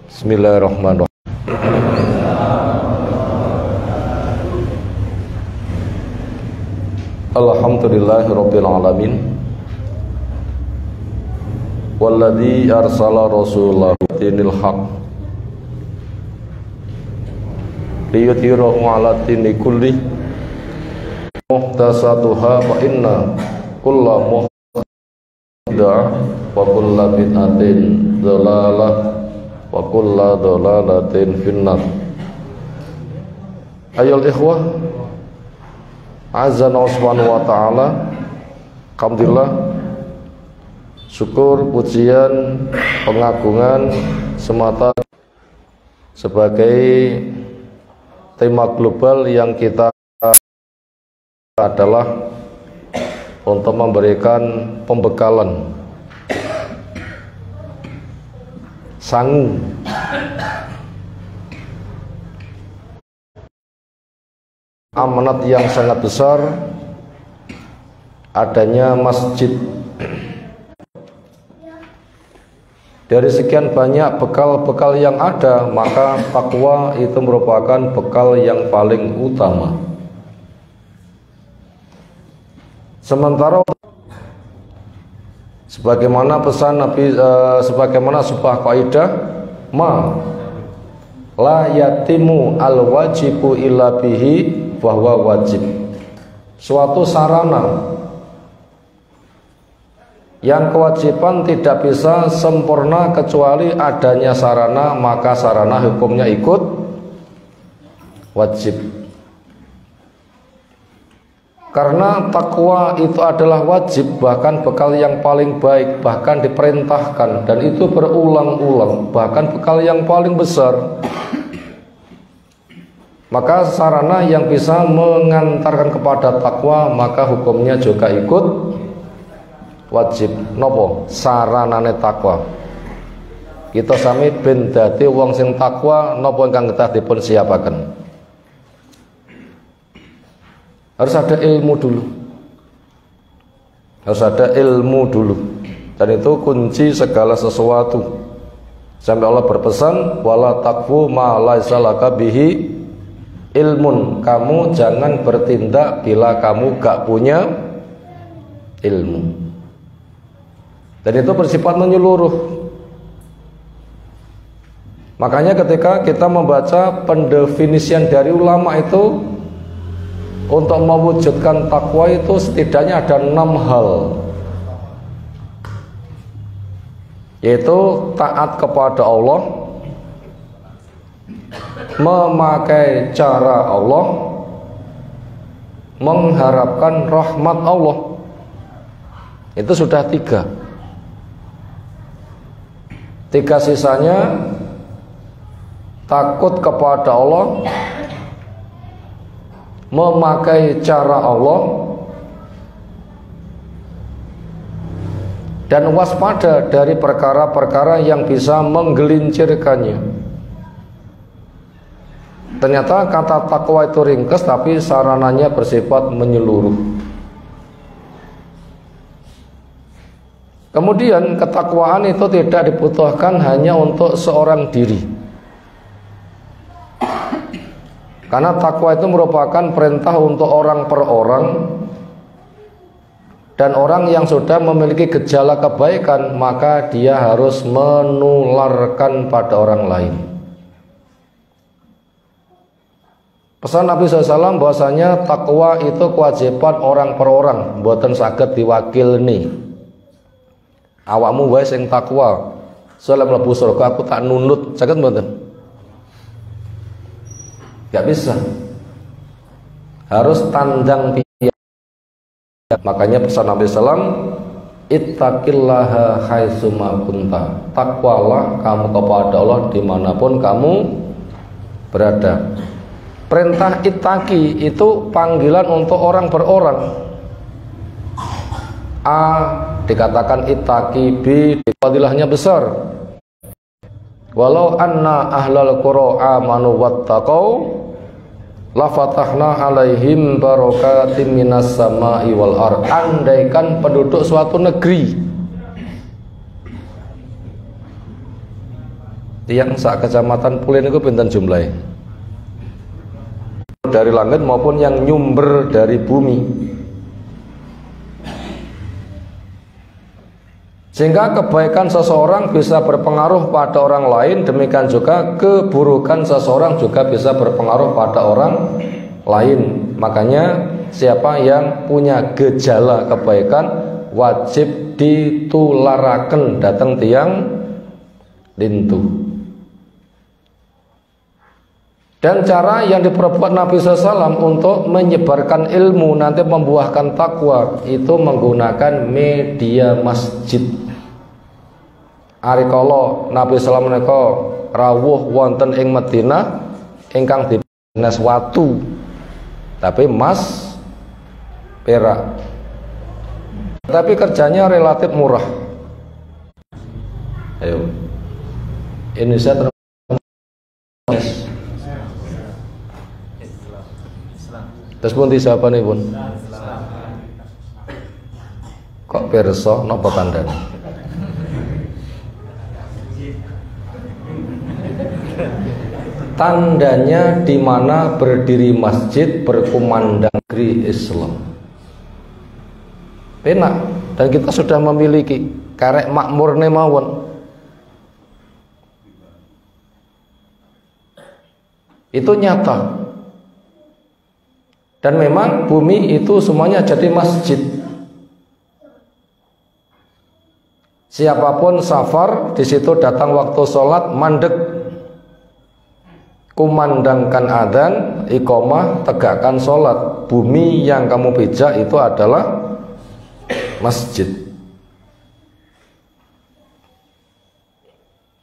Bismillahirrahmanirrahim. Alhamdulillahirabbil alamin. Walladzi arsala rasulahu dinil haq liyudhhirahu 'ala dini kulli muhtasatuha fa inna kulla muhdatsah wa kulla bid'atin dhalalah wa kulla dhalalatin finnar. Ayyuhal ikhwah, azza subhanahu wa ta'ala, alhamdulillah, syukur, pujian, pengagungan semata sebagai tema global yang kita adalah untuk memberikan pembekalan sangu amanat yang sangat besar, adanya masjid. Dari sekian banyak bekal-bekal yang ada, maka takwa itu merupakan bekal yang paling utama. Sementara sebagaimana pesan Nabi, sebagaimana sebuah kaidah, ma la yatimu al wajibu illa bihi bahwa wajib. Suatu sarana yang kewajiban tidak bisa sempurna kecuali adanya sarana, maka sarana hukumnya ikut wajib. Karena takwa itu adalah wajib, bahkan bekal yang paling baik, bahkan diperintahkan, dan itu berulang-ulang, bahkan bekal yang paling besar. Maka sarana yang bisa mengantarkan kepada takwa, maka hukumnya juga ikut wajib. Nopo saranane takwa? Kita sami ben dadi wong sing takwa, nopo ingkang kedah dipun siapaken? Harus ada ilmu dulu. Harus ada ilmu dulu. Dan itu kunci segala sesuatu. Sampai Allah berpesan, wala taqfu ma laisa laka bihi ilmun. Kamu jangan bertindak bila kamu gak punya ilmu. Dan itu bersifat menyeluruh. Makanya ketika kita membaca pendefinisian dari ulama itu, untuk mewujudkan takwa itu setidaknya ada 6 hal, yaitu taat kepada Allah, memakai cara Allah, mengharapkan rahmat Allah. Itu sudah 3. 3 sisanya takut kepada Allah, memakai cara Allah, dan waspada dari perkara-perkara yang bisa menggelincirkannya. Ternyata kata takwa itu ringkas, tapi sarananya bersifat menyeluruh. Kemudian ketakwaan itu tidak dibutuhkan hanya untuk seorang diri, karena takwa itu merupakan perintah untuk orang per orang. Dan orang yang sudah memiliki gejala kebaikan, maka dia harus menularkan pada orang lain. Pesan Nabi SAW bahwasanya takwa itu kewajiban orang per orang, mboten saged diwakilni. Awakmu wae sing takwa, soalnya mlebu surga aku tak nunut, saged mboten? Gak bisa. Harus tandang pian. Makanya pesan Nabi SAW, ittaqillaha haitsuma kunta. Takwalah kamu kepada Allah dimanapun kamu berada. Perintah ittaqi itu panggilan untuk orang per orang. A dikatakan ittaqi, B fadilahnya besar. Walau anna ahlal qura amanu wattaqau la fatahna alaihim barakatim minas sama'i wal ard. Andaikan penduduk suatu negeri Tiang sak kecamatan Pulen itu pinten jumlahnya? Dari langit maupun yang nyumber dari bumi. Sehingga kebaikan seseorang bisa berpengaruh pada orang lain, demikian juga keburukan seseorang juga bisa berpengaruh pada orang lain. Makanya siapa yang punya gejala kebaikan wajib ditularaken datang tiang lintu. Dan cara yang diperbuat Nabi SAW untuk menyebarkan ilmu nanti membuahkan takwa itu menggunakan media masjid. Arikala Nabi SAW menika rawuh wonten ing Madinah ingkang dipines watu, tapi emas perak. Tapi kerjanya relatif murah. Ayo, Indonesia terus pun siapa nih pun? Kok perso nopo tandane? Tandanya di mana berdiri masjid berkumandang negeri Islam. Enak, dan kita sudah memiliki karek makmur mawon. Itu nyata. Dan memang bumi itu semuanya jadi masjid. Siapapun safar di situ datang waktu sholat mandek, kumandangkan adzan, iqamah, tegakkan sholat. Bumi yang kamu pijak itu adalah masjid.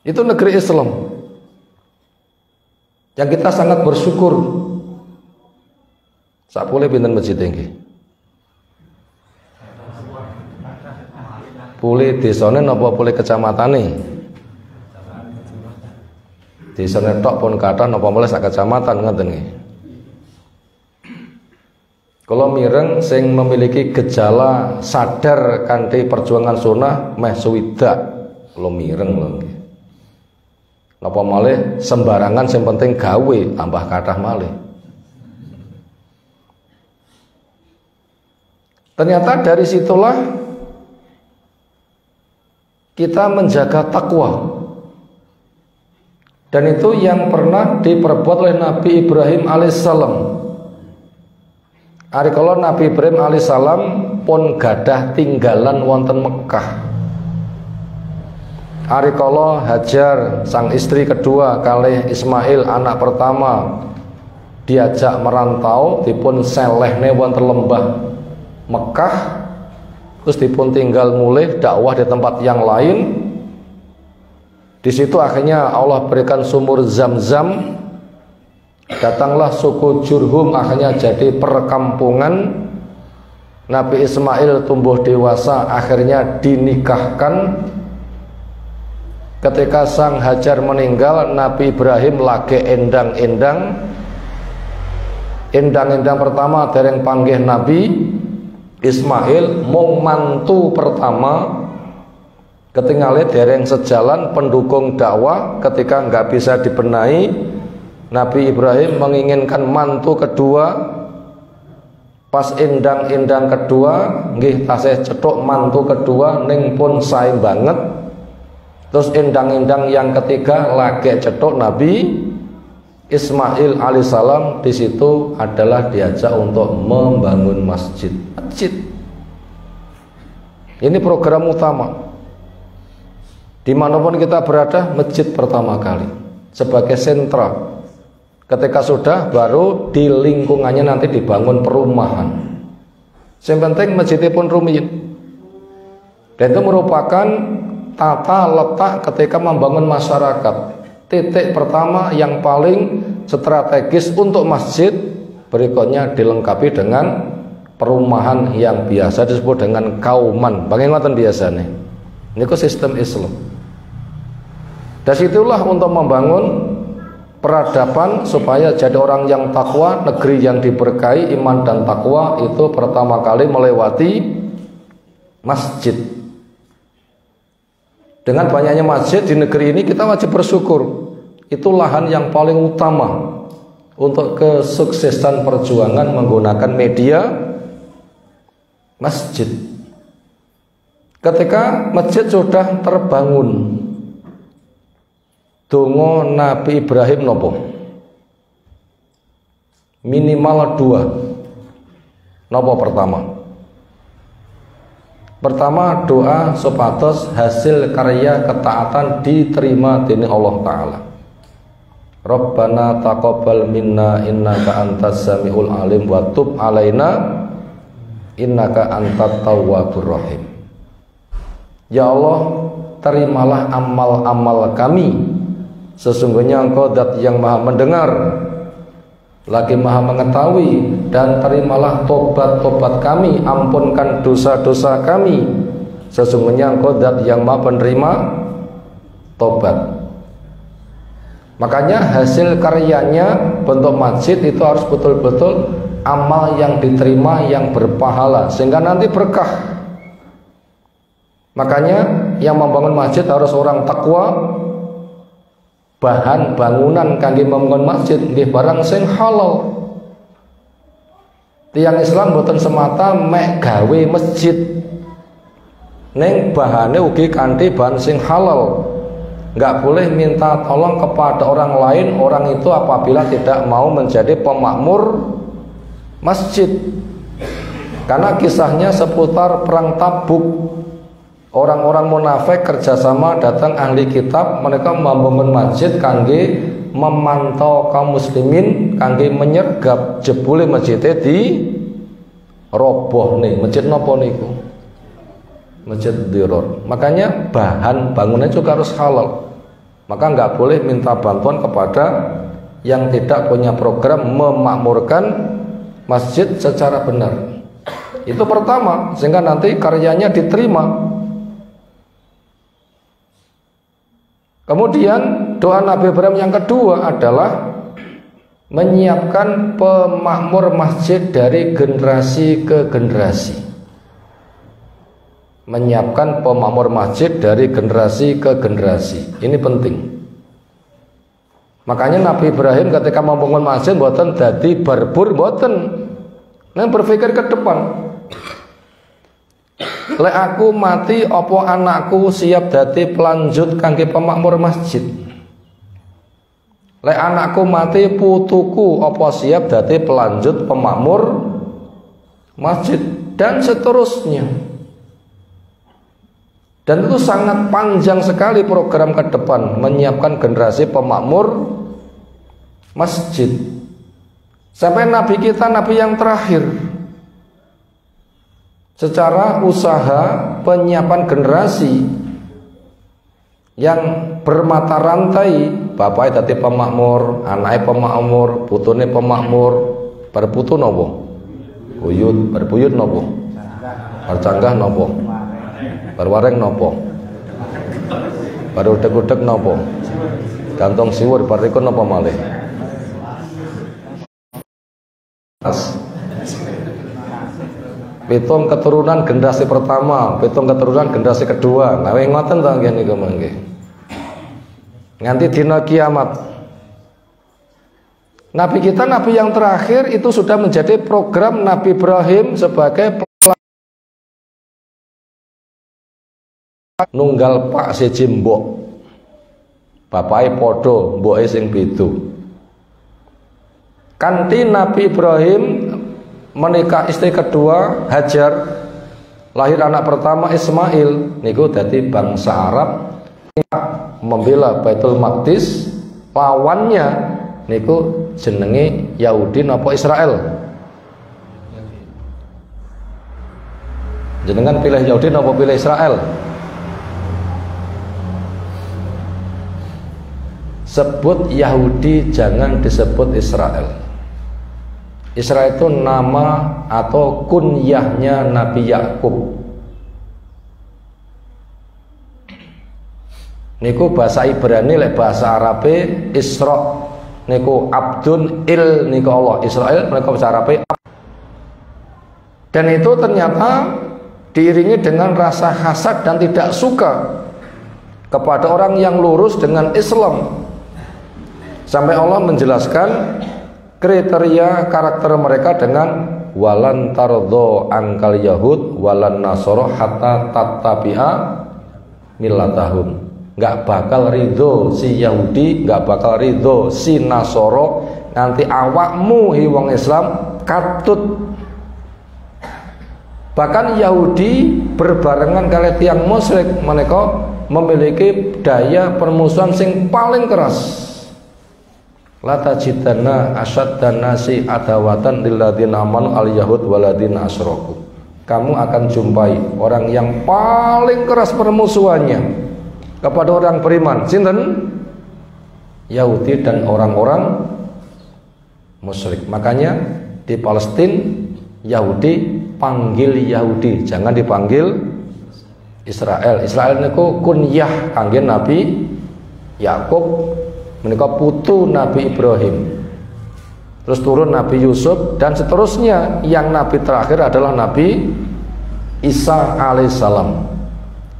Itu negeri Islam yang kita sangat bersyukur. Sak boleh pinten masjid tinggi. Boleh desane napa boleh kecamatane? Desane tok pun kathah napa boleh sak kecamatan ngoten nggih. Kalau mireng sing memiliki gejala sadar kanthi perjuangan sunnah meh swidak, kalau mireng lho nggih. Napa malih sembarangan sing penting gawe tambah kathah malih. Ternyata dari situlah kita menjaga takwa. Dan itu yang pernah diperbuat oleh Nabi Ibrahim alaihissalam. Arikala Nabi Ibrahim alaihissalam pun gadah tinggalan wonten Mekah. Arikala Hajar sang istri kedua kalih Ismail anak pertama diajak merantau dipun selehne wonten lembah Mekah, terus dipun tinggal mulai dakwah di tempat yang lain. Di situ akhirnya Allah berikan sumur Zam-Zam. Datanglah suku Jurhum, akhirnya jadi perkampungan. Nabi Ismail tumbuh dewasa, akhirnya dinikahkan. Ketika sang Hajar meninggal, Nabi Ibrahim lagi endang-endang. Endang-endang pertama dereng panggih Nabi Ismail mung mantu pertama, ketinggalan dereng sejalan pendukung dakwah. Ketika nggak bisa dibenahi, Nabi Ibrahim menginginkan mantu kedua. Pas endang-endang kedua nggih tasih cetuk mantu kedua ning pun sae banget. Terus endang-endang yang ketiga lagi cetuk Nabi Ismail alaihissalam. Di situ adalah diajak untuk membangun masjid. Ini program utama. Dimanapun kita berada, masjid pertama kali sebagai sentra. Ketika sudah, baru di lingkungannya nanti dibangun perumahan. Yang penting masjidnya pun rumiyin. Dan itu merupakan tata letak ketika membangun masyarakat. Titik pertama yang paling strategis untuk masjid, berikutnya dilengkapi dengan perumahan yang biasa disebut dengan kauman. Bagaimana biasa nih? Ini kok sistem Islam. Dan situlah untuk membangun peradaban supaya jadi orang yang takwa, negeri yang diberkahi iman dan takwa itu pertama kali melewati masjid. Dengan banyaknya masjid di negeri ini kita wajib bersyukur. Itu lahan yang paling utama untuk kesuksesan perjuangan menggunakan media masjid. Ketika masjid sudah terbangun, donga Nabi Ibrahim nopo? Minimal 2. Nopo pertama? Pertama, doa supados hasil karya ketaatan diterima dening Allah Ta'ala. Rabbana taqabbal minna innaka antas samiul alim wa tub alaina innaka antat tawwabur rahim. Ya Allah, terimalah amal-amal kami. Sesungguhnya Engkau zat yang maha mendengar, lagi maha mengetahui, dan terimalah tobat-tobat kami, ampunkan dosa-dosa kami. Sesungguhnya Engkau zat yang maha penerima tobat. Makanya hasil karyanya bentuk masjid itu harus betul-betul amal yang diterima, yang berpahala, sehingga nanti berkah. Makanya yang membangun masjid harus orang takwa. Bahan bangunan kangge membangun masjid nggih barang sing halal. Tiang Islam boten semata mek gawe masjid, neng bahane ugi kanthi bahan sing halal. Nggak boleh minta tolong kepada orang lain, orang itu apabila tidak mau menjadi pemakmur masjid. Karena kisahnya seputar perang Tabuk. Orang-orang munafik kerjasama datang ahli kitab, mereka membangun masjid kangge memantau kaum muslimin, kangge menyergap jebule masjidnya di roboh nih. Masjid nopo niku? Masjid Diror. Makanya bahan bangunannya juga harus halal. Maka nggak boleh minta bantuan kepada yang tidak punya program memakmurkan masjid secara benar. Itu pertama, sehingga nanti karyanya diterima. Kemudian doa Nabi Ibrahim yang kedua adalah menyiapkan pemakmur masjid dari generasi ke generasi. Menyiapkan pemakmur masjid dari generasi ke generasi. Ini penting. Makanya Nabi Ibrahim ketika membangun masjid mboten dadi barbur, mboten. Nah, berpikir ke depan. Lek aku mati opo anakku siap dadi pelanjut kangge pemakmur masjid. Lek anakku mati putuku opo siap dadi pelanjut pemakmur masjid, dan seterusnya. Dan itu sangat panjang sekali program ke depan menyiapkan generasi pemakmur masjid. Sampai Nabi kita, Nabi yang terakhir, secara usaha penyiapan generasi yang bermata rantai, bapaknya dadi pemakmur, anaknya pemakmur, putune pemakmur, berputu nopo? Buyut, berbuyut nopo? Bercanggah nopo? Berwareng nopo? Berudeg-udeg nopo? Gantong siwur bariku nopo malih? Pitung keturunan generasi pertama, pitung keturunan generasi kedua. Nah, ngoten ta nggih niku mangke. Nganti dina kiamat. Nabi kita, Nabi yang terakhir itu sudah menjadi program Nabi Ibrahim sebagai nunggal pak siji mbok. Bapake padha, mboke sing beda. Kanthi Nabi Ibrahim menikah istri kedua Hajar, lahir anak pertama Ismail, niku dadi bangsa Arab membela Baitul Maqdis, lawannya niku jenenge Yahudi napa Israel. Jenengan pilih Yahudi napa pilih Israel? Sebut Yahudi, jangan disebut Israel. Israel itu nama atau kunyahnya Nabi Yakub. Niku bahasa Ibrani, lek bahasa Arabe Isra. Niku Abdun Il niku Allah. Israel niku bahasa Arabe. Dan itu ternyata diiringi dengan rasa hasad dan tidak suka kepada orang yang lurus dengan Islam. Sampai Allah menjelaskan kriteria karakter mereka dengan walan tardho angkal yahud walan nasoro hatta tattabi'a millatahum. Nggak bakal ridho si Yahudi, nggak bakal ridho si Nasoro nanti awakmu hiwang Islam katut. Bahkan Yahudi berbarengan kali tiang musyrik, mereka memiliki daya permusuhan sing paling keras. La tajidanna asyaddan nasi adawatan lilladzina amanu al yahud waladina asyraku. Kamu akan jumpai orang yang paling keras permusuhannya kepada orang beriman, sinten? Yahudi dan orang-orang musyrik. Makanya di Palestina Yahudi panggil Yahudi, jangan dipanggil Israel. Israel niku kunyah kangge Nabi Yakub, menika putu Nabi Ibrahim. Terus turun Nabi Yusuf dan seterusnya. Yang nabi terakhir adalah Nabi Isa alaihissalam.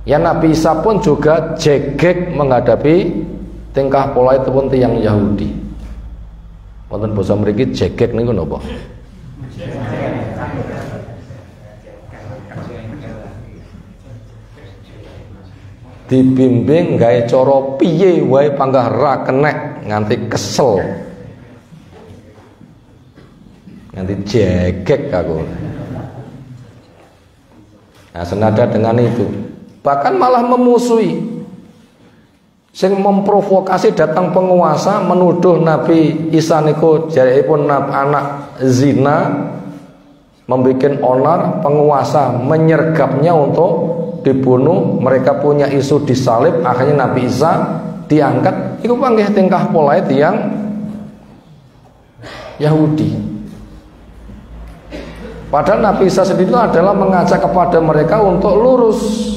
Ya Nabi Isa pun juga jegek menghadapi tingkah pola itu pun tiang Yahudi. Wonten basa mriki jegek niku napa? Dibimbing gawe cara piye wae panggah ra kenek nganti kesel. Nganti jegek aku. Nah, senada dengan itu bahkan malah memusuhi, sing memprovokasi datang penguasa menuduh Nabi Isa niku jaripun anak zina, membuat onar, penguasa menyergapnya untuk dibunuh. Mereka punya isu disalib, akhirnya Nabi Isa diangkat. Iku panggih tingkah pola yang Yahudi. Padahal Nabi Isa sendiri itu adalah mengajak kepada mereka untuk lurus.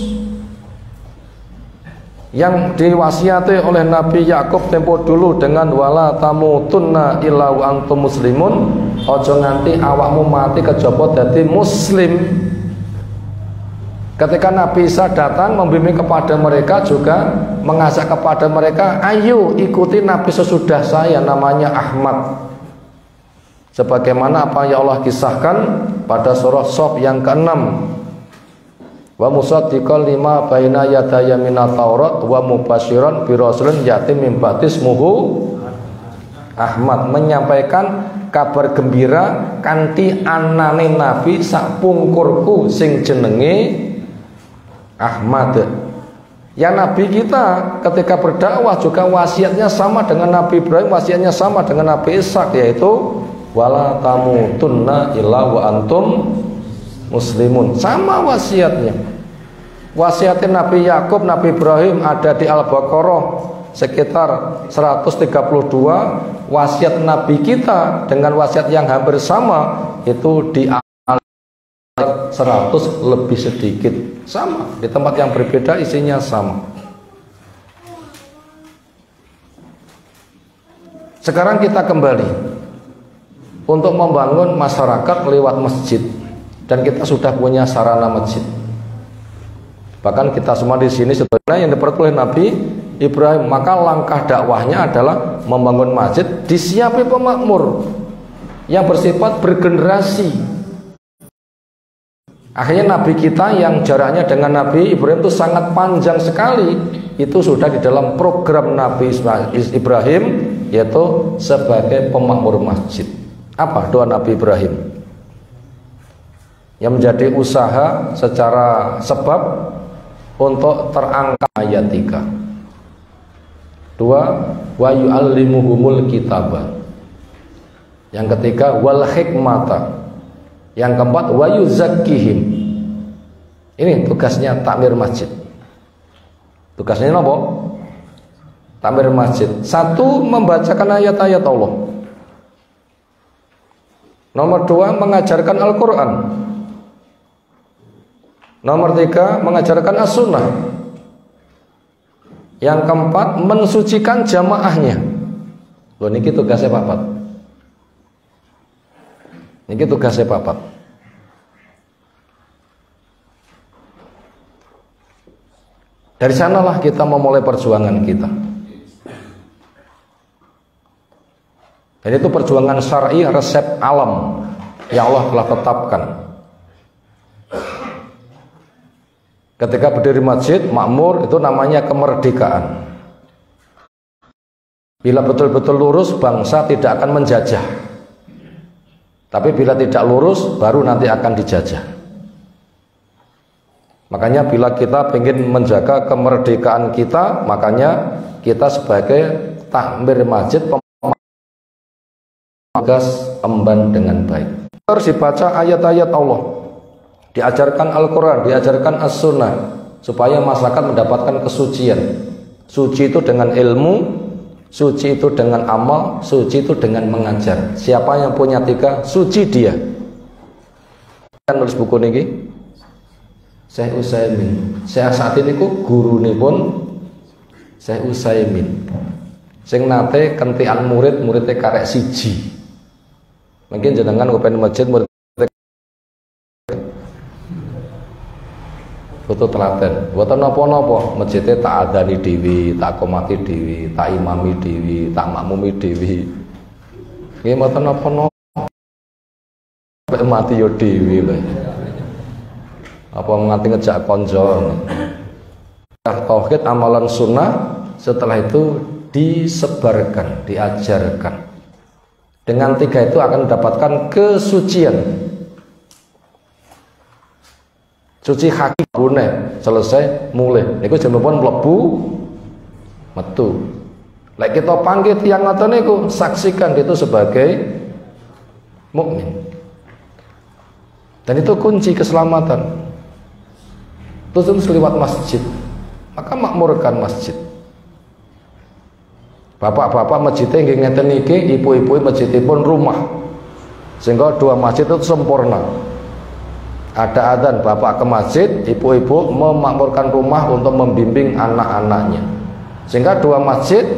Yang diwasiati oleh Nabi Yakub tempo dulu dengan wala tamutunna illa wa antum muslimun. Ojo nganti awakmu mati kejaba dadi muslim. Ketika Nabi Isa datang membimbing kepada mereka, juga mengajak kepada mereka, ayo ikuti Nabi sesudah saya, namanya Ahmad. Sebagaimana apa yang Allah kisahkan pada surah Shaf yang ke-6. Wa musaddiqan lima baina yadayya minat Taurat wa mubasyiran bi rasulin yati min ba'di ismuhu Ahmad, menyampaikan kabar gembira kanthi anane nabi sak pungkurku sing jenenge Ahmad. Ya Nabi kita ketika berdakwah juga wasiatnya sama dengan Nabi Ibrahim, wasiatnya sama dengan Nabi Ishak, yaitu wala tamutunna illa wa antum muslimun. Sama wasiatnya. Wasiatnya Nabi Yakub, Nabi Ibrahim ada di Al-Baqarah sekitar 132. Wasiat Nabi kita dengan wasiat yang hampir sama itu di 100 lebih sedikit. Sama, di tempat yang berbeda isinya sama. Sekarang kita kembali untuk membangun masyarakat lewat masjid, dan kita sudah punya sarana masjid. Bahkan kita semua di sini sebenarnya yang diperoleh Nabi Ibrahim. Maka langkah dakwahnya adalah membangun masjid, disiapi pemakmur yang bersifat bergenerasi. Akhirnya Nabi kita yang jaraknya dengan Nabi Ibrahim itu sangat panjang sekali, itu sudah di dalam program Nabi Ibrahim, yaitu sebagai pemakmur masjid. Apa doa Nabi Ibrahim? Yang menjadi usaha secara sebab untuk terangkat ayat 3. 2. Wa yu'allimuhumul kitaba. Yang ketiga wal hikmata. Yang keempat wa yuzakkihim. Ini tugasnya takmir masjid. Tugasnya apa? Takmir masjid. 1. Membacakan ayat-ayat Allah. Nomor 2, mengajarkan Al-Quran. Nomor 3, mengajarkan As-Sunnah. Yang keempat, mensucikan jamaahnya. Loh, niki tugasnya papat. Niki tugasnya papat. Dari sanalah kita memulai perjuangan kita. Dan itu perjuangan syar'i, resep alam yang Allah telah tetapkan. Ketika berdiri masjid makmur, itu namanya kemerdekaan. Bila betul-betul lurus, bangsa tidak akan menjajah. Tapi bila tidak lurus, baru nanti akan dijajah. Makanya bila kita ingin menjaga kemerdekaan kita, makanya kita sebagai takmir masjid tugas emban dengan baik. Harus dibaca ayat-ayat Allah, diajarkan Al-Quran, diajarkan As-Sunnah, supaya masyarakat mendapatkan kesucian. Suci itu dengan ilmu, suci itu dengan amal, suci itu dengan mengajar. Siapa yang punya tiga, suci dia. Kan nulis buku niki Syekh Utsaimin. Saya saat ini guru nih pun Syekh Utsaimin. Sing nate kentian muridnya karek siji. Mungkin jenengan kepen masjid murid foto telaten. Mboten napa-napa, masjidnya tak adani dewi, tak komati dewi, tak imami dewi, tak makmumi dewi. Nggih mboten napa-napa. Mati yo dewi lho. Apa nganti ngejak konco. Tauhid, amalan sunnah, setelah itu disebarkan, diajarkan. Dengan tiga itu akan mendapatkan kesucian. Suci hakiki gune selesai mulai. Niku jenengipun mlebu metu. Lek kita panggil tiyang ngoten niku, saksikan itu sebagai mukmin. Dan itu kunci keselamatan. Terus lewat masjid. Maka makmurkan masjid. Bapak-bapak masjidnya nggih ngeten niki, ibu-ibu masjidipun rumah. Sehingga dua masjid itu sempurna. Ada adzan bapak ke masjid, ibu-ibu memakmurkan rumah untuk membimbing anak-anaknya. Sehingga dua masjid,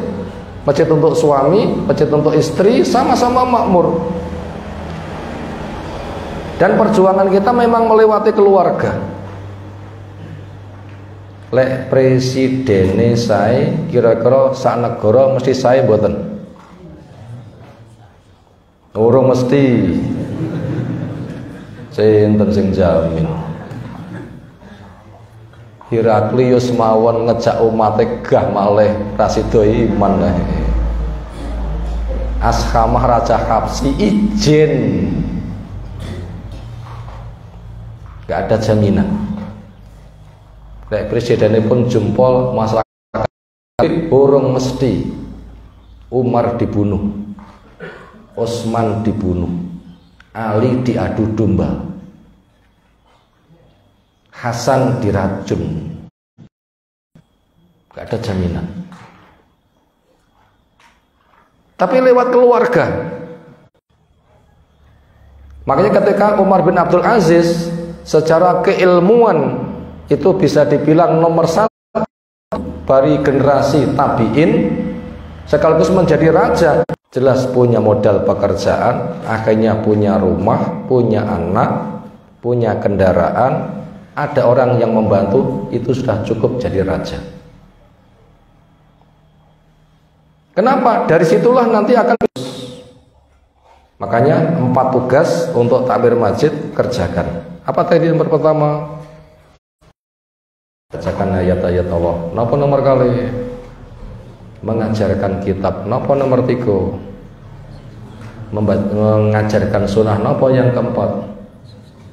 masjid untuk suami, masjid untuk istri, sama-sama makmur. Dan perjuangan kita memang melewati keluarga. Lek presidene saya kira-kira sak negara mesti saya mboten. Urung mesti. Sinten sing jamin. Heraklius mawon ngejak umate gah malih rasido iman ae. Ashamah Raja Habsyi izin. Gak ada jaminan. Lek presiden pun jempol masyarakat burung mesti. Umar dibunuh, Utsman dibunuh, Ali diadu domba, Hasan diracun. Gak ada jaminan. Tapi lewat keluarga. Makanya ketika Umar bin Abdul Aziz secara keilmuan itu bisa dibilang nomor satu dari generasi tabi'in, sekaligus menjadi raja. Jelas punya modal pekerjaan, akhirnya punya rumah, punya anak, punya kendaraan, ada orang yang membantu, itu sudah cukup jadi raja. Kenapa? Dari situlah nanti akan. Makanya 4 tugas untuk takmir masjid kerjakan. Apa tadi nomor pertama? Bacakan ayat-ayat Allah. Napa nomor kali? Mengajarkan kitab. Napa nomor 3? Mengajarkan sunnah. Napa yang keempat?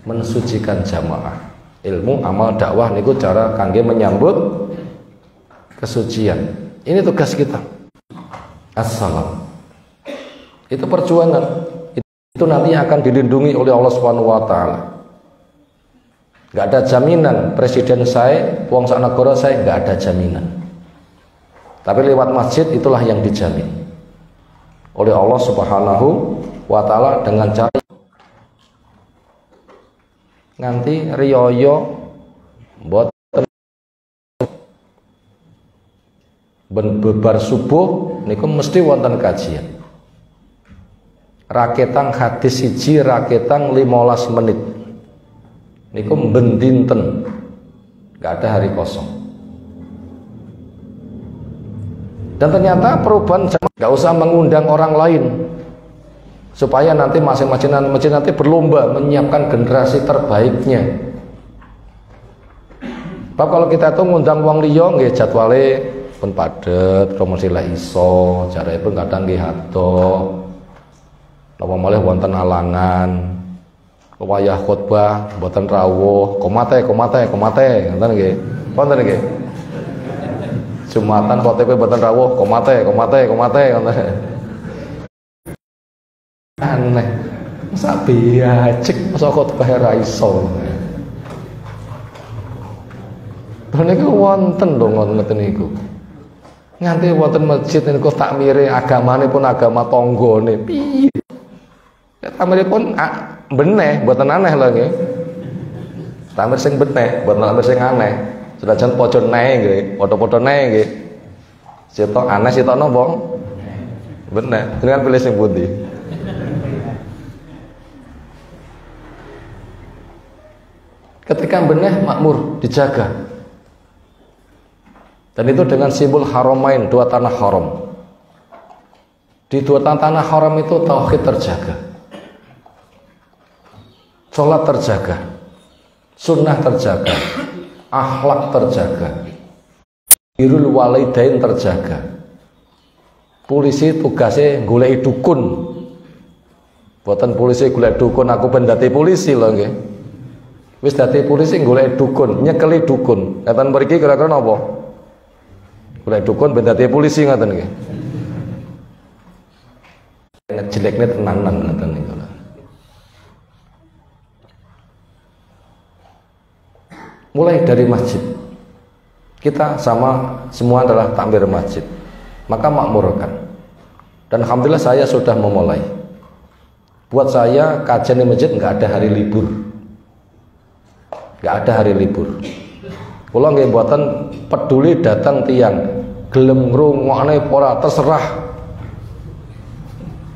Mensucikan jamaah. Ilmu, amal, dakwah niku cara kangge menyambut kesucian. Ini tugas kita. Assalam. Itu perjuangan. Itu nanti akan dilindungi oleh Allah Subhanahu wa taala. Gak ada jaminan presiden saya, wong sak negara saya, gak ada jaminan. Tapi lewat masjid itulah yang dijamin oleh Allah Subhanahu wa taala dengan cara nganti riyoyo mboten bebar subuh niku mesti wonten kajian. Raketang hadis siji, raketang 15 menit. Niku ben dinten, gak ada hari kosong. Dan ternyata perubahan nggak usah mengundang orang lain, supaya nanti masing-masing masjid nanti berlomba menyiapkan generasi terbaiknya. Sebab kalau kita tuh ngundang wong liya nggih jadwale pun padet, promosi lah iso, jarane pun kadang nggih ado. Napa malih wonten alangan. Wayah khutbah mboten rawuh, komate ngoten nggih. Wonten nggih. Jumatan khotibé mboten rawuh, komate ngoten. Aneh. Sak biajek masa khotbah ra iso. Niku wonten lho ngoten niku. Nganti wonten masjid niku takmire agamane pun agama tanggane. Piye? Takmire pun beneh, mboten aneh lho nggih. Takmir sing beneh, mboten takmir sing aneh. Senajan padha neh nggih, padha-padha neh nggih. Sitok aneh sitok napa? Beneh. Jenengan pilih sing pundi? Ketika beneh makmur dijaga. Dan itu dengan simbol haramain, dua tanah haram. Di dua tanah haram itu tauhid terjaga, sholat terjaga, sunnah terjaga, akhlak terjaga, birrul walidain terjaga. Polisi tugasnya golek dukun, buatan polisi golek dukun, aku ben dadi polisi lho nggih. Wis dadi polisi golek dukun, nyekeli dukun. Ngaten mriki kira-kira napa? Golek dukun ben dadi polisi ngoten nggih. Nek jelekne tenanan ngoten niku. Mulai dari masjid. Kita sama semua adalah takmir masjid. Maka makmurkan. Dan alhamdulillah saya sudah memulai. Buat saya kajian di masjid enggak ada hari libur. Enggak ada hari libur. Kula nggih mboten peduli datang tiang gelem ngrungokne ora terserah.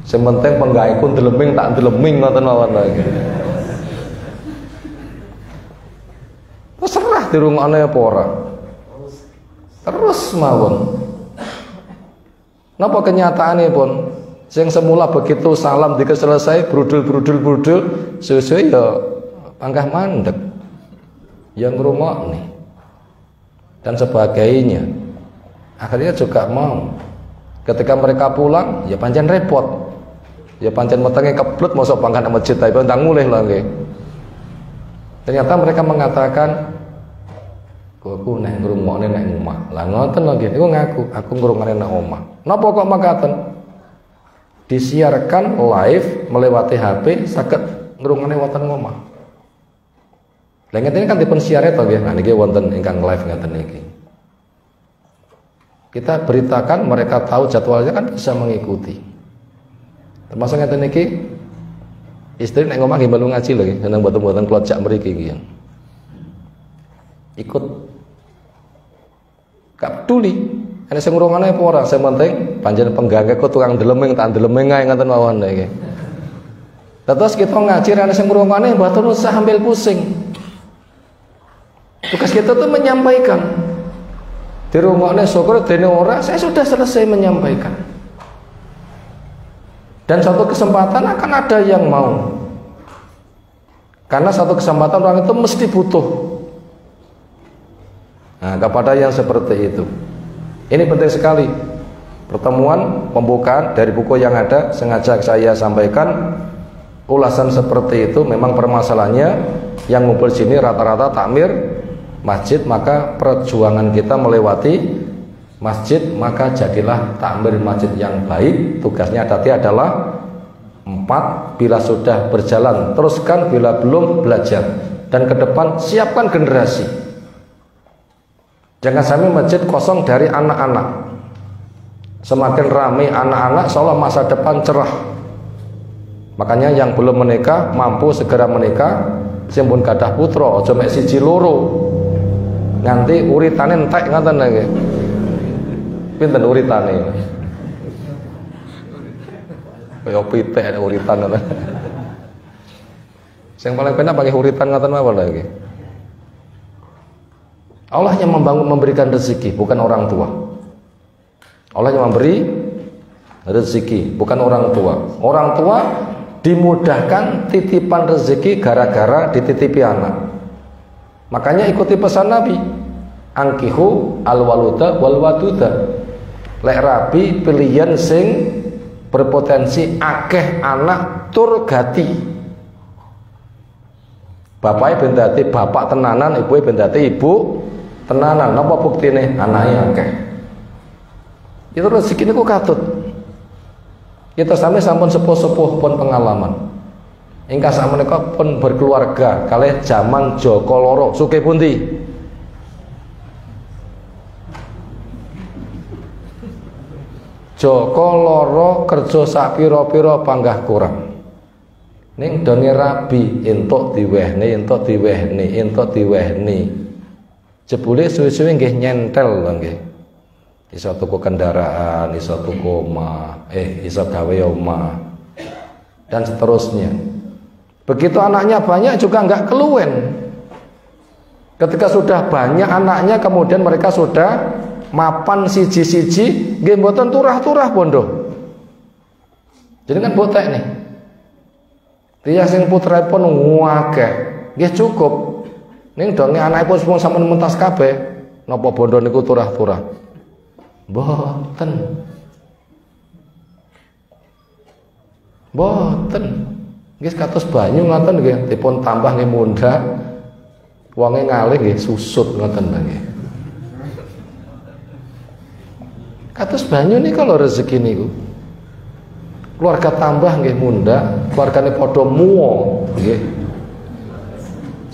Sing penting penggaweku deleming tak deleming ngoten mawon lagi. Terserah dirungokne apa ora. Terus mawon. Napa kenyataane pun sing semula begitu salam dikeselesai brudul suwe-suwe ya panggah mandeg. Yang ngrungokne dan sebagainya. Akhirnya juga mau. Ketika mereka pulang, ya pancen repot. Ya pancen metenge keblut mosok pangkat masjid tapi ndang mulih lho nggih. Ternyata mereka mengatakan, "Aku nek ngrungokne nek omah." Lah ngoten lho nggih, iku ngaku, aku ngrungokne nek omah. Napa kok makaten? Disiarkan live melewati HP saged ngrungokne wonten omah. Lah ngeten kan dipun siare to nggih. Nah niki wonten ingkang live ngeten niki. Kita beritakan mereka tahu jadwalnya kan bisa mengikuti. Termasuk ngeten niki istri nek ngomong nggih melu ngaji lho nggih, seneng mboten-mboten kelojak mriki nggih. Ikut. Gak peduli. Ana sing ngrungokne apa ora, sing penting panjenengan penggangge kok tukang deleming tak deleming ae ngoten mawon nggih. Terus kita ngaji ana sing ngrungokne mboten usah ambil pusing. Tugas kita tuh menyampaikan. Dirungokne syukur dene ora, saya sudah selesai menyampaikan. Dan suatu kesempatan akan ada yang mau. Karena satu kesempatan orang itu mesti butuh. Nah, kepada yang seperti itu. Ini penting sekali. Pertemuan pembukaan dari buku yang ada sengaja saya sampaikan ulasan seperti itu. Memang permasalahannya yang ngumpul sini rata-rata takmir masjid, maka perjuangan kita melewati masjid, maka jadilah takmir masjid yang baik. Tugasnya tadi adalah 4, bila sudah berjalan teruskan, bila belum belajar, dan ke depan siapkan generasi. Jangan sampai masjid kosong dari anak-anak. Semakin ramai anak-anak, seolah masa depan cerah. Makanya yang belum menikah mampu segera menikah. Simpun gadah putra aja mek siji loro. Nganti uritane entek ngoten nggih. Pinten uritane? Kaya pitik uritan ngoten. Sing paling penak pakai uritan ngoten mawon lagi. Allah yang memberikan rezeki, bukan orang tua. Allah yang memberi rezeki, bukan orang tua. Orang tua dimudahkan titipan rezeki gara-gara dititipi anak. Makanya ikuti pesan Nabi, angkihu al-waluda wal waduda. Lek rabi pilihan sing berpotensi akeh anak tur gati. Bapaknya ben dadi bapak tenanan, ibunya ben dadi ibu tenanan. Napa buktine? Anaknya akeh. Itu rezeki niku katut. Kita sami sampun sepuh-sepuh pun pengalaman. Ingkang sakmenika pun berkeluarga kalih jaman Joko Loro sugih pundi? Joko Loro kerja sak pira-pira panggah kurang. Ning donge rabi entuk diwehne, entuk diwehne, entuk diwehne. Jebule suwe-suwe nggih nyentel lho nggih. Iso tuku kendaraan, iso tuku omah, iso gawe omah, dan seterusnya. Begitu anaknya banyak juga nggak keluwen. Ketika sudah banyak anaknya, kemudian mereka sudah mapan siji-siji, nggih mboten turah-turah bondo. Jadi kan botek nih. Dia sing putrapun akeh, nggih cukup. Ning donge anakipun sampun mentas kabeh, napa bondo niku turah-turah? Boten. Boten. Nggih kados banyu ngoten nggih, dipun tambah nggih mundhak. Wonge ngalih nggih susut ngoten nggih. Kados banyu niku lho rezeki niku. Keluarga tambah nggih mundhak, keluargane padha muwa nggih.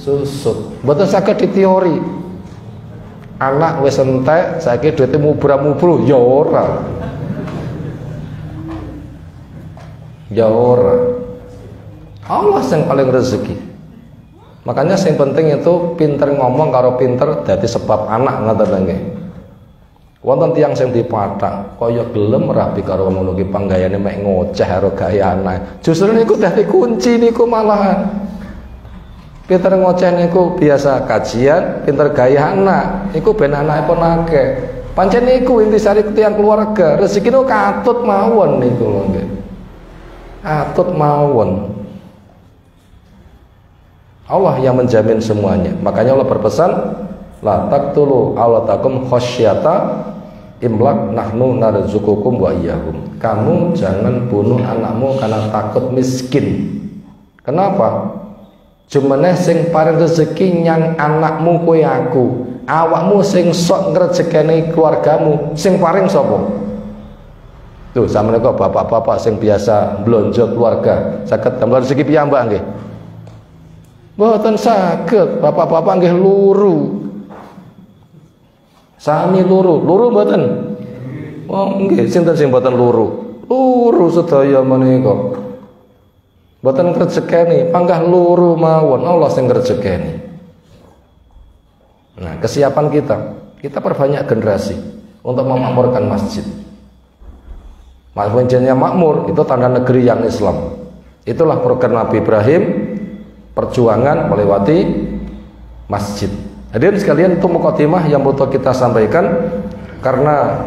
Susut. Mboten saged diteori. Anak wis entek, saiki duwite mubra-mubru ya ora. Ya ora. Allah yang paling rezeki. Makanya yang penting itu pinter ngomong karo pinter dadi sebab anak ngoten nggih. Wonten tiyang sing dipathak kaya gelem rabi karo ngono ki panggayane mek ngoceh karo gaya anak. Justru niku dadi kunci niku malahan. Pinter ngoceh niku biasa kajian, pinter gaya anak niku ben anakipun akeh. Pancen niku intisari tiyang keluarga, rezeki niku katut mawon niku lho nggih. Katut mawon. Allah yang menjamin semuanya. Makanya Allah berpesan, la taqtulu auladakum khasyata imlak nahnu narzuqukum wa iyyahum. Kamu jangan bunuh anakmu karena takut miskin. Kenapa? Jumene sing paring rezeki nyang anakmu kowe aku. Awakmu sing sok ngrejekeni keluargamu, sing paring sapa? Tuh, sampeyan kok bapak-bapak sing biasa blonjo keluarga, saged damel rezeki piyambak nggih. Mboten saged, bapak-bapak nggih luru. Sami luru, luru mboten? Oh nggih, sinten sing mboten luru? Luru sedaya menika. Mboten ngrejekeni, panggah luru mawon, Allah sing ngrejekeni. Nah, kesiapan kita perbanyak generasi untuk memakmurkan masjid. Masjidnya makmur itu tanda negeri yang Islam. Itulah program Nabi Ibrahim, perjuangan melewati masjid. Hadirin sekalian, itu mukadimah yang butuh kita sampaikan karena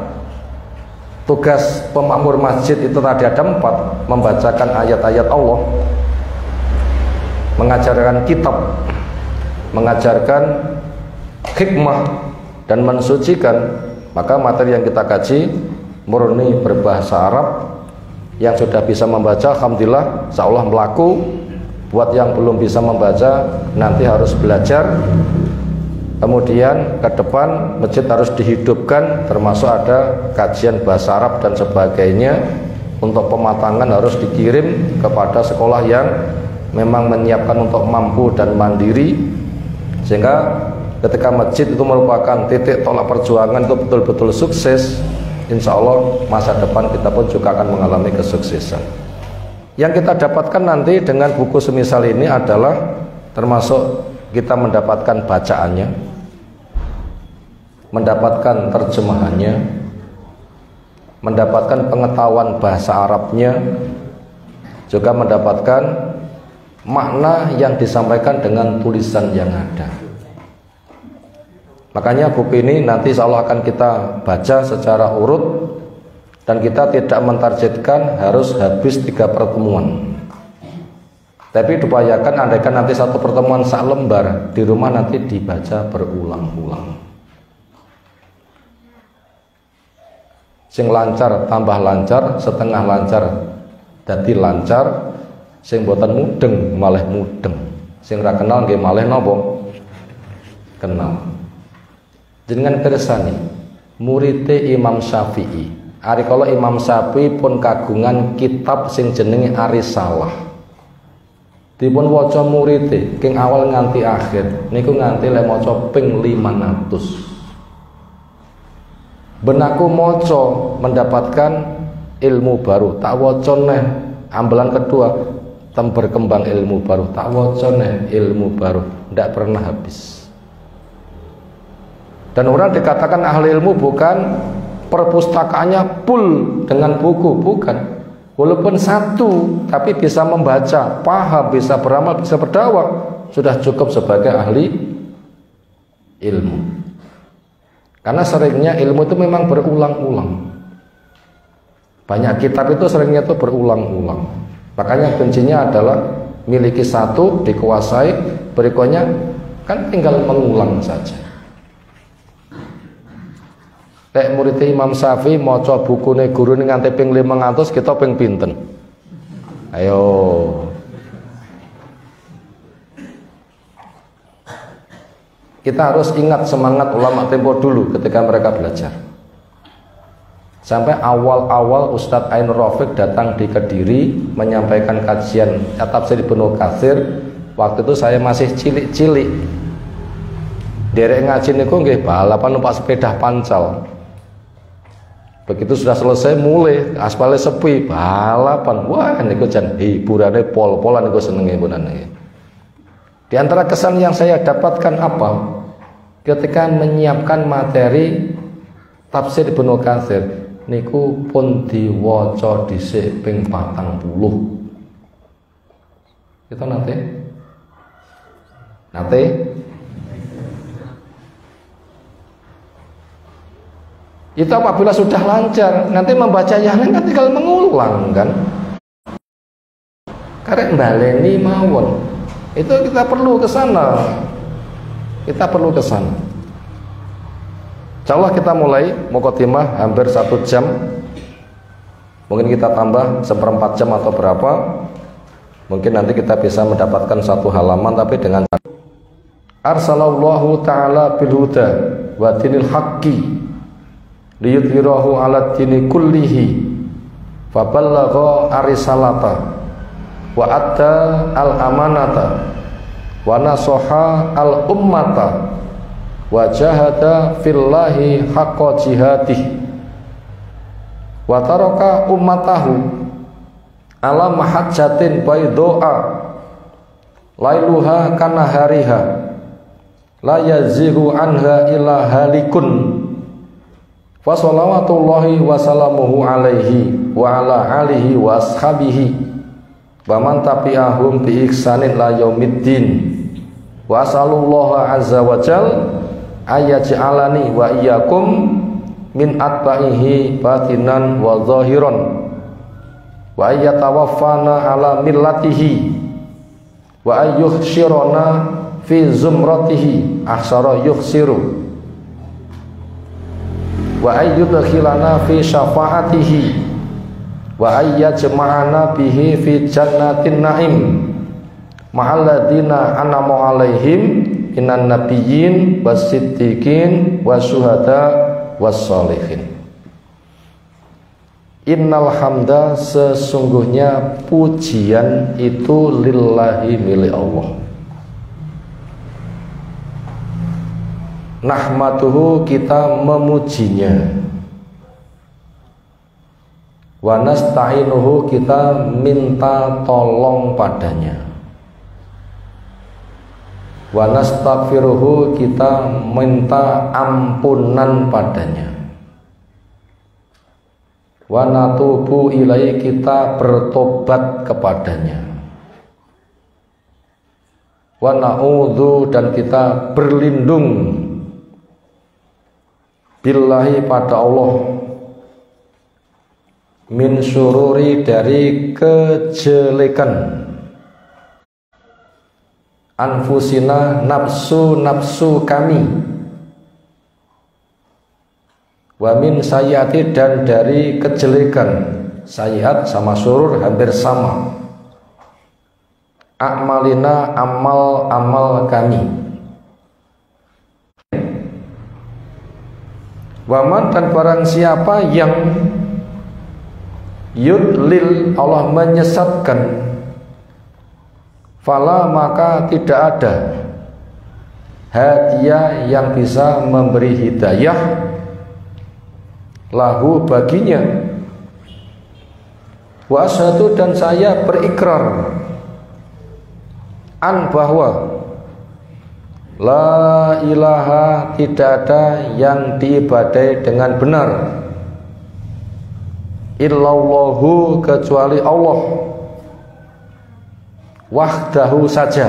tugas pemakmur masjid itu tadi ada 4: membacakan ayat-ayat Allah, mengajarkan kitab, mengajarkan hikmah, dan mensucikan. Maka materi yang kita kaji murni berbahasa Arab. Yang sudah bisa membaca alhamdulillah insyaallah melaku. Buat yang belum bisa membaca nanti harus belajar. Kemudian ke depan masjid harus dihidupkan, termasuk ada kajian bahasa Arab dan sebagainya. Untuk pematangan harus dikirim kepada sekolah yang memang menyiapkan untuk mampu dan mandiri, sehingga ketika masjid itu merupakan titik tolak perjuangan itu betul-betul sukses, insya Allah masa depan kita pun juga akan mengalami kesuksesan. Yang kita dapatkan nanti dengan buku semisal ini adalah termasuk kita mendapatkan bacaannya, mendapatkan terjemahannya, mendapatkan pengetahuan bahasa Arabnya, juga mendapatkan makna yang disampaikan dengan tulisan yang ada. Makanya buku ini nanti insya Allah akan kita baca secara urut Dan kita tidak mentargetkan harus habis 3 pertemuan. Tapi diupayakan andaikan nanti 1 pertemuan sak lembar, di rumah nanti dibaca berulang-ulang. Sing lancar tambah lancar, setengah lancar dadi lancar, sing boten mudeng malah mudeng. Sing ra kenal nggih malah napa? Kenal. Jenengan kersani murite Imam Syafi'i. Ari kala Imam Syafi'i pun kagungan kitab sing jenenge Arisalah. Dipun waca murite king awal nganti akhir niku nganti lek maca ping 500. Benaku maca mendapatkan ilmu baru, tak waca neh ambelan kedua berkembang ilmu baru, tak waca neh ilmu baru, ndak pernah habis. Dan orang dikatakan ahli ilmu bukan perpustakaannya full dengan buku, bukan. Walaupun 1 tapi bisa membaca, paham, bisa beramal, bisa berdakwah, sudah cukup sebagai ahli ilmu. Karena seringnya ilmu itu memang berulang-ulang. Banyak kitab itu seringnya itu berulang-ulang. Makanya kuncinya adalah miliki 1, dikuasai, berikutnya kan tinggal mengulang saja. Lek murid Imam Syafi'i maca bukune gurune nganti ping 500, kita ping pinten? Ayo. Kita harus ingat semangat ulama tempo dulu ketika mereka belajar. Sampai awal-awal Ustadz Ain Rafiq datang di Kediri menyampaikan kajian tafsir Ibnu Katsir. Waktu itu saya masih cilik-cilik. Derek ngaji niku nggih balapan numpak sepeda pancal. Begitu sudah selesai mulai aspalnya sepi, balapan. Wah, niku jan hiburane pol-polan niku senenge punane. Di antara kesan yang saya dapatkan apa? Ketika menyiapkan materi tafsir Ibnu Katsir niku pun diwaca dhisik ping 40. Kita nate itu apabila sudah lancar, nanti membaca yang lain kan tinggal mengulang kan. Karek baleni mawon. Itu kita perlu ke sana. Kita perlu ke sana. Insyaallah kita mulai muqaddimah hampir 1 jam. Mungkin kita tambah 1/4 jam atau berapa. Mungkin nanti kita bisa mendapatkan 1 halaman tapi dengan Arsalallahu ta'ala bil huda wa dinil haqqi liyudhhirahu 'ala dini kullihi fa ballagha arisalata wa adda al amanata wa nasoha al ummata wa jahada fillahi haqqa jihadih wa taraka ummatahu ala mahajjatin baydoa lailuha kanahariha la yazihu anha illa halikun wa salawatullahi wa salamuhu alaihi wa ala alihi wa ashabihi wa man tabi'ahum bi ihsanin la yaumiddin wa as'alullaha azza wa jal ayyaj'alani wa iyyakum min atba'ihi batinan wa zahiran wa ayyatawaffana ala millatihi wa ayyuhsyirana fi zumratihi ahsara yuhsiru wa ayyudkhilana fi syafa'atihi wa ayyajma'ana bihi fi jannatin na'im ma'alladina an'ama 'alaihim minan nabiyyin was-siddiqin wasyuhada was-sholihin. Innal hamda, sesungguhnya pujian itu lillahi, milik Allah. Nahmaduhu, kita memujinya. Wa nasta'inuhu, kita minta tolong padanya. Wa nastaghfiruhu, kita minta ampunan padanya. Wa natubu ilaihi, kita bertobat kepadanya. Wa na'udzu, dan kita berlindung billahi, pada Allah, min syururi dari kejelekan, anfusina nafsu kami, wa min sayyiati dan dari kejelekan, sayyiat sama syurur hampir sama, a'malina amal kami. Waman dan barang siapa yang yudlil Allah menyesatkan, fala maka tidak ada hadiah yang bisa memberi hidayah lahu baginya. Wa asyhadu dan saya berikrar an bahwa la ilaha tidak ada yang diibadai dengan benar illallahu kecuali Allah wahdahu saja,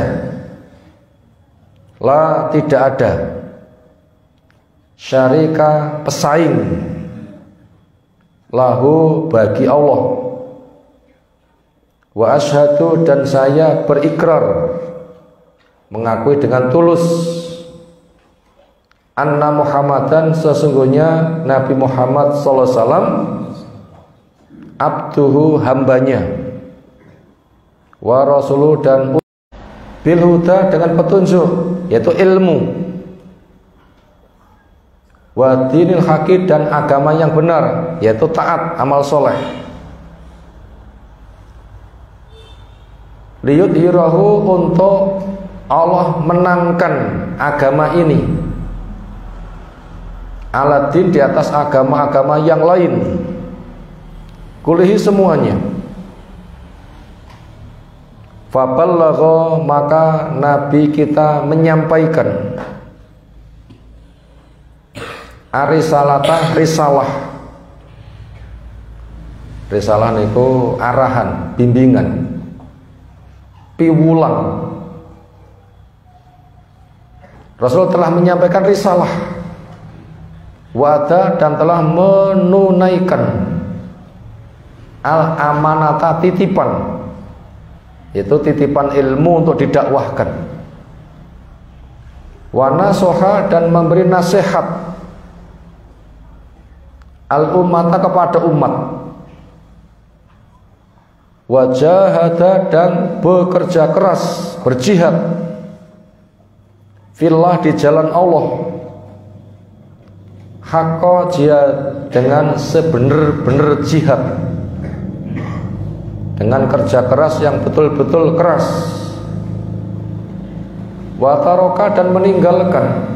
la tidak ada syarika pesaing lahu bagi Allah. Wa asyhadu dan saya berikrar mengakui dengan tulus anna Muhammadan sesungguhnya Nabi Muhammad sallallahu alaihi wasallam abduhu hambanya, wa rasuluh dan bil huda dengan petunjuk yaitu ilmu, wa dinil haqi dan agama yang benar yaitu taat amal soleh, liyudhirahu untuk Allah menangkan agama ini aladin di atas agama-agama yang lain, kulihi semuanya. Faballagha maka Nabi kita menyampaikan arisalata risalah niku arahan bimbingan piwulang. Rasul telah menyampaikan risalah, wa'ada dan telah menunaikan al-amanata titipan, itu titipan ilmu untuk didakwahkan, wa nasoha dan memberi nasihat al-ummata kepada umat, wa jahada dan bekerja keras berjihad fillah di jalan Allah, haqqa jihad dengan sebenar-benar jihad, dengan kerja keras yang betul-betul keras, wa taraka dan meninggalkan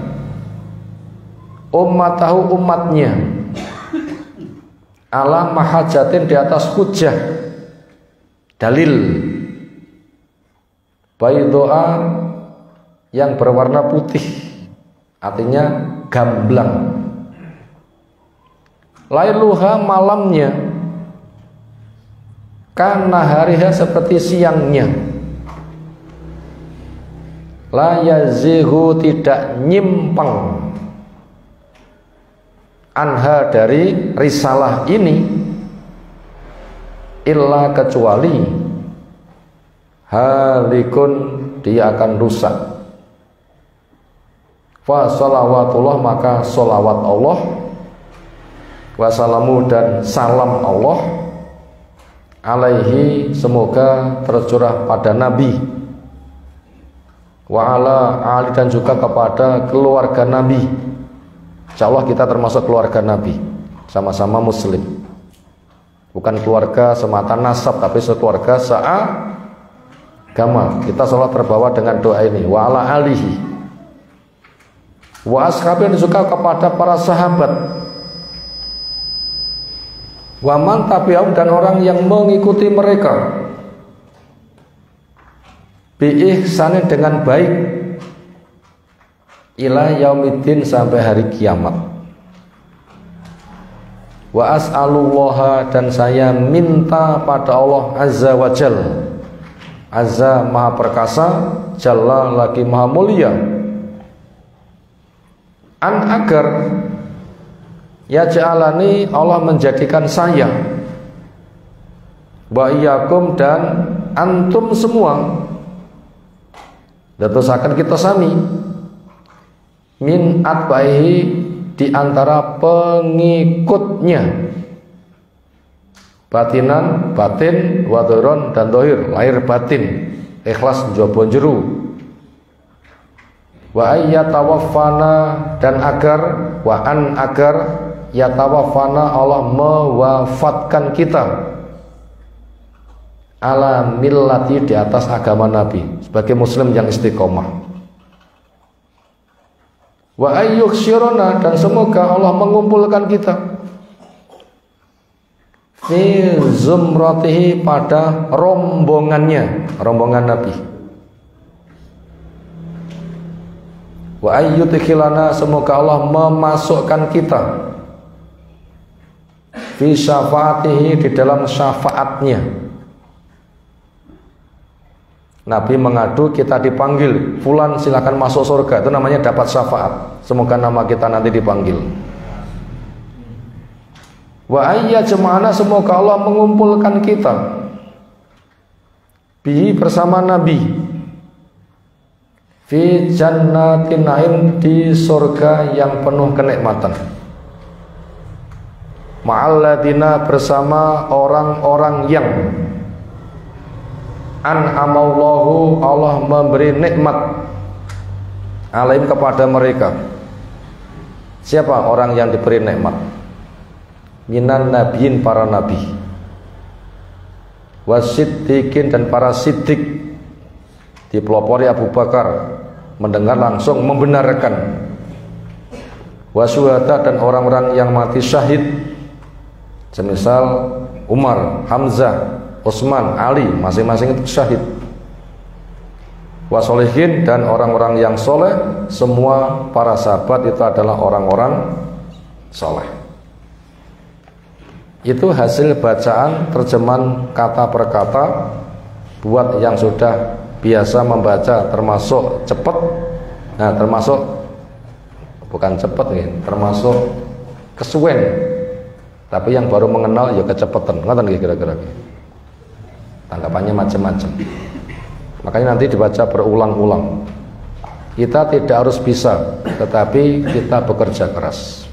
ummatahu umatnya ala mahajatin di atas hujjah dalil baydoa yang berwarna putih, artinya gamblang, lailuha malamnya karena hariha seperti siangnya, la yazihu tidak nyimpang anha dari risalah ini illa kecuali halikun dia akan rusak. Fa salawatullah maka salawat Allah, wassalamu dan salam Allah alaihi semoga tercurah pada Nabi, wa ala ali dan juga kepada keluarga Nabi. Insyaallah kita termasuk keluarga Nabi, sama-sama muslim, bukan keluarga semata nasab tapi sekeluarga seagama. Kita sholat terbawa dengan doa ini, wa ala alihi wa ashabin juga kepada para sahabat, wa man tabi'ahum dan orang yang mengikuti mereka bi ihsanin dengan baik ila yaumiddin sampai hari kiamat. Wa as'alullaha dan saya minta pada Allah azza wa jal, azza maha perkasa, jalla lagi maha mulia, an agar ya ja'alani Allah menjadikan saya wa iyyakum dan antum semua, dadosaken kita sami min atbaihi di antara pengikutnya, batinan batin, wadhiron dan dohir lahir batin, ikhlas njaba jero, wa ayyatawaffana dan agar wa an agar yatawaffana Allah mewafatkan kita ala millati di atas agama Nabi sebagai muslim yang istiqomah. Wa ayyukhsyirona dan semoga Allah mengumpulkan kita fi zumratihi pada rombongannya, rombongan Nabi. Wa ayyudkhilana semoga Allah memasukkan kita fi syafaatihi di dalam syafaatnya. Nabi mengadu, kita dipanggil, fulan silakan masuk surga, itu namanya dapat syafaat. Semoga nama kita nanti dipanggil. Wa ayya jema'ana semoga Allah mengumpulkan kita bihi bersama Nabi fi jannatin naim di surga yang penuh kenikmatan, ma'alladina bersama orang-orang yang an'amallahu Allah memberi nikmat alaihim kepada mereka. Siapa orang yang diberi nikmat? Minan nabiin para nabi, wasiddiqin dan para siddiq, dipelopori Abu Bakar mendengar langsung membenarkan, wasyuhada dan orang-orang yang mati syahid semisal Umar, Hamzah, Utsman, Ali, masing-masing itu syahid. Wasolihin dan orang-orang yang soleh, semua para sahabat itu adalah orang-orang soleh. Itu hasil bacaan terjemahan kata per kata buat yang sudah biasa membaca, termasuk cepat. Nah, termasuk bukan cepat nih, termasuk kesuwen. Tapi yang baru mengenal ya kecepatan. Ngoten nggih kira-kira. Tanggapannya macam-macam. Makanya nanti dibaca berulang-ulang. Kita tidak harus bisa, tetapi kita bekerja keras.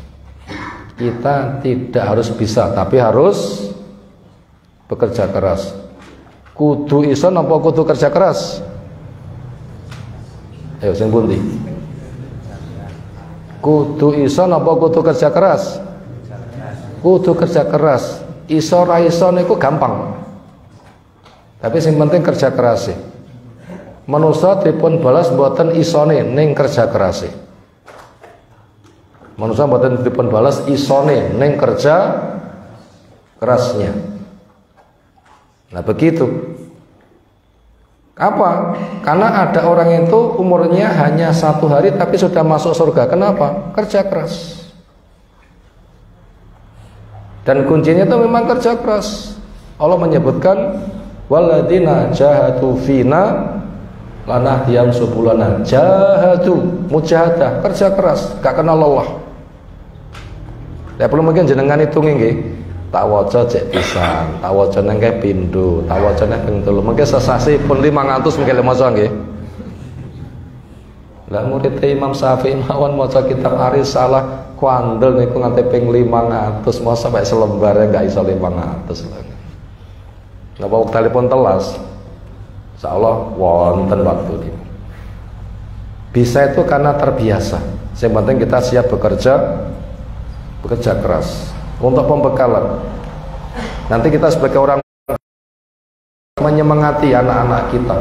Kita tidak harus bisa, tapi harus bekerja keras. Kudu iso napa kudu kerja keras? Ayo sing pundi? Kudu iso napa kudu kerja keras? Kudu kerja keras. Iso ra iso niku gampang. Tapi sing penting kerja keras. Manusa dipun balas mboten isone ning kerja keras. Manusia mboten dipun balas isone ning kerja kerasnya. Nah begitu. Apa? Karena ada orang itu umurnya hanya 1 hari tapi sudah masuk surga. Kenapa? Kerja keras. Dan kuncinya itu memang kerja keras. Allah menyebutkan waladina jahadu fina lanahdiyam subulana. Jahadu, mujahadah, kerja keras, gak kenal Allah. Ya perlu mungkin jenengan hitung nggih. Tak waca cek pisan, tak waca nang kae pindho, tak waca nang ping 3. Mengke sesasi pun 500 mengke maca nggih. Lah murid Imam Syafi'i mawon maca kitab Arisalah kuandel niku nganti ping 500, mau sampai selembar enggak iso 500 lho. Napa wektalipun telas? Insyaallah wonten waktu ini. Bisa itu karena terbiasa. Yang penting kita siap bekerja keras untuk pembekalan. Nanti kita sebagai orang menyemangati anak-anak kita,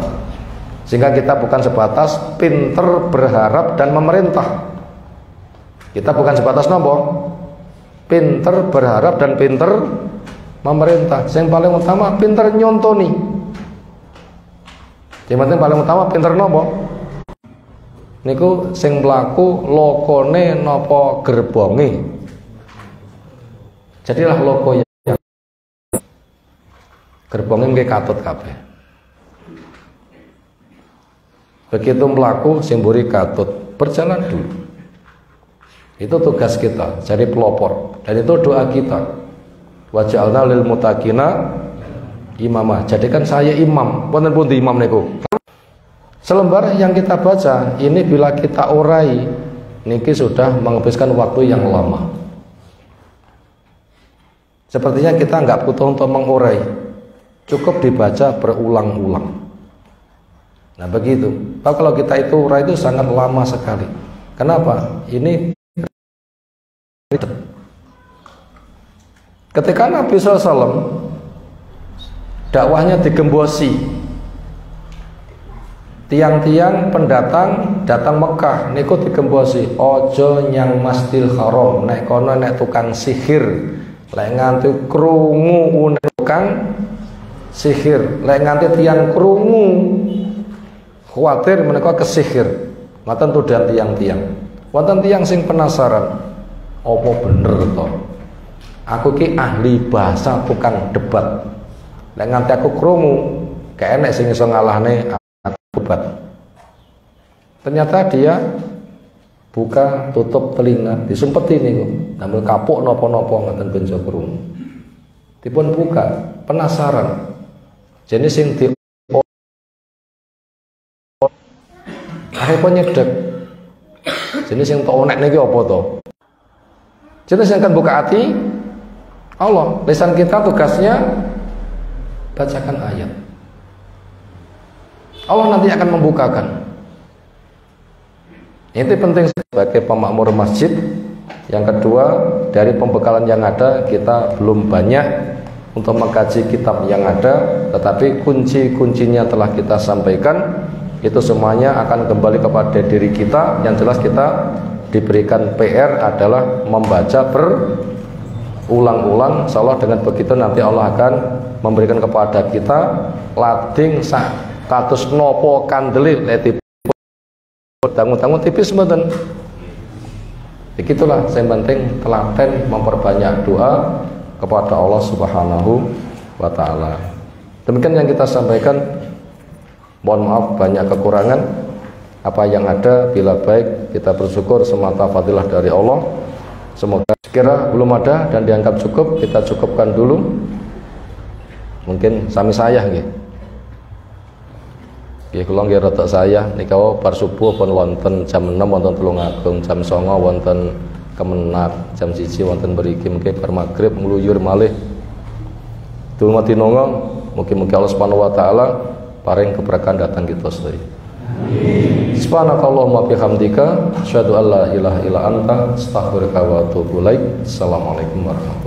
sehingga kita bukan sebatas pinter berharap dan memerintah. Kita bukan sebatas nopo pinter berharap dan pinter memerintah. Yang paling utama pinter nyontoni. Yang penting paling utama pinter nopo niku sing mlaku lokone nopo gerbonge. Jadilah loko yang gerbongnya nggih katut kabeh. Begitu melaku simburi katut, berjalan dulu. Itu tugas kita, jadi pelopor. Dan itu doa kita. Waj'alna lil muttaqina imamah. Jadikan saya imam. Wonten pundi imam niku? Selembar yang kita baca ini bila kita urai niki sudah menghabiskan waktu yang lama. Sepertinya kita nggak butuh untuk mengurai, cukup dibaca berulang-ulang. Nah begitu. Tapi kalau kita itu urai itu sangat lama sekali. Kenapa? Ini ketika Nabi SAW dakwahnya digembosi, tiang-tiang pendatang datang Mekah niku digembosi, ojo nyang Masjidil Haram, nek kono nek tukang sihir, lek nganti krungu tukang sihir, lek nganti tiang krungu khawatir menika kesihir. Ngoten tudan tiang-tiang. Wonten tiang sing penasaran, apa bener to? Aku ki ahli bahasa tukang debat. Lek nganti aku krungu, gak enek sing iso ngalahne obat. Ternyata dia buka tutup telinga, disumpeti niku, namun kapuk nopo-nopo ngoten benjo krungu. Dipun buka, penasaran. Jenis sing di akhirnya nyedek. Jenis yang tok nek niki apa to? Jenis yang akan buka hati Allah. Lisan kita tugasnya bacakan ayat. Allah nanti akan membukakan. Itu penting sebagai pemakmur masjid. Yang kedua, dari pembekalan yang ada, kita belum banyak untuk mengkaji kitab yang ada, tetapi kunci-kuncinya telah kita sampaikan. Itu semuanya akan kembali kepada diri kita. Yang jelas kita diberikan PR adalah membaca berulang-ulang. Insyaallah dengan begitu nanti Allah akan memberikan kepada kita lading sak kados nopo kandeli leti dangun-dangun tipis mboten. Begitulah yang penting telaten memperbanyak doa kepada Allah Subhanahu wa taala. Demikian yang kita sampaikan. Mohon maaf banyak kekurangan. Apa yang ada bila baik kita bersyukur semata fadilah dari Allah. Semoga sekira belum ada dan dianggap cukup, kita cukupkan dulu. Mungkin sami saya nggih. Nggih kula nggih rada saya nika bar subuh pun wonten jam 6 wonten Tulungagung, jam 09.00 wonten Kemenak, jam 1 wonten mriki mengke bar magrib ngluyur malih. Donga dinonga mugi-mugi Allah Subhanahu wa taala paring keberkahan datang kita sedaya. Amin. Subhanakallahumma bihamdika asyhadu an la ilaha illa anta astaghfiruka wa atubu ilaik. Assalamualaikum warahmatullahi wabarakatuh.